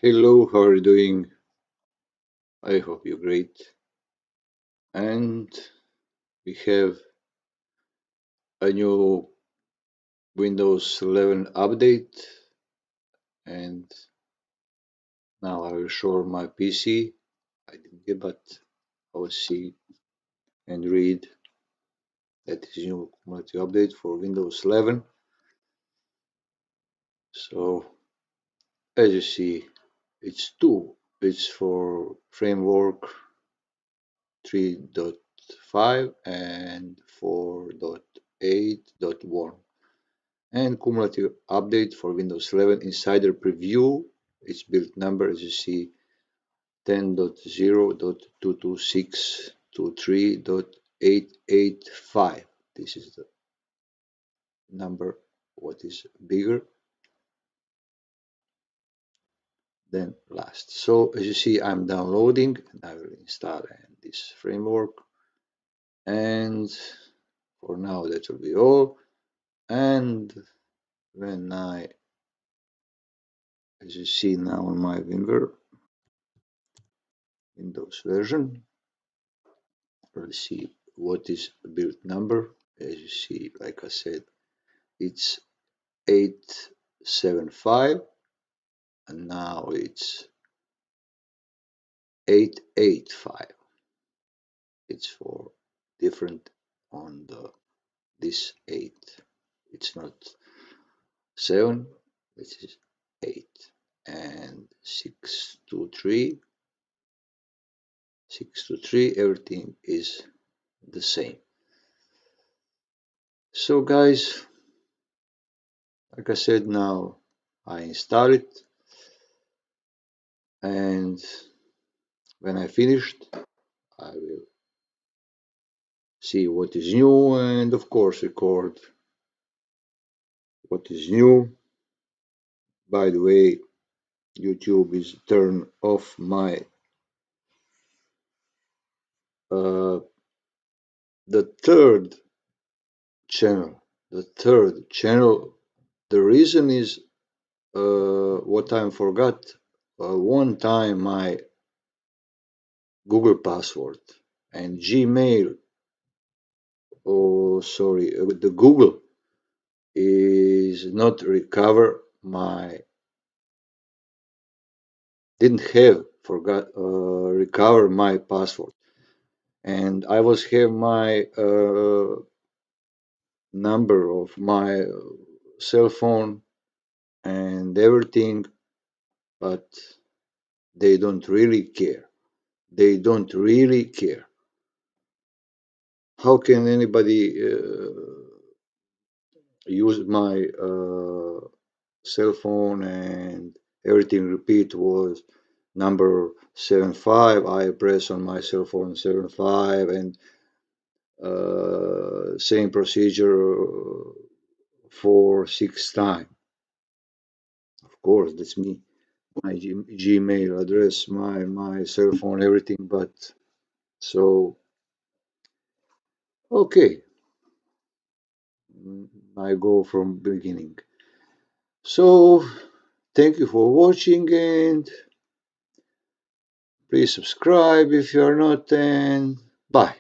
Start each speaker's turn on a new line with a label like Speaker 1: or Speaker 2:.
Speaker 1: Hello, how are you doing? I hope you're great. And we have a new Windows 11 update, and now I will show my PC. I didn't get, but I will see and read that is new cumulative update for Windows 11. So as you see, it's two. It's for framework 3.5 and 4.8.1. And cumulative update for Windows 11 Insider Preview. Its build number, as you see, 10.0.22623.885. This is the number what is bigger than last. So as you see, I'm downloading and I will install this framework. And for now, that will be all. And when as you see now on my Windows version, let's see what is build number. As you see, like I said, it's 875 and now it's 885. It's for different on this 8. It's not 7, this is 8. And 623, everything is the same. So guys, like I said, now I install it, and when I finished, I will see what is new and of course record what is new. By the way, YouTube is turn off my uh, the third channel. The third channel. The reason is what I forgot. One time my Google password and Gmail. Oh, sorry, the Google is not recover my didn't have forgot recover my password, and I was have my number of my cell phone and everything, but they don't really care. They don't really care. How can anybody use my cell phone and everything repeat was number 75? I press on my cell phone 75 and same procedure for 6 times. Of course, that's me. My Gmail address, my cell phone, everything. But so okay, I go from beginning. So thank you for watching and please subscribe if you are not, and bye.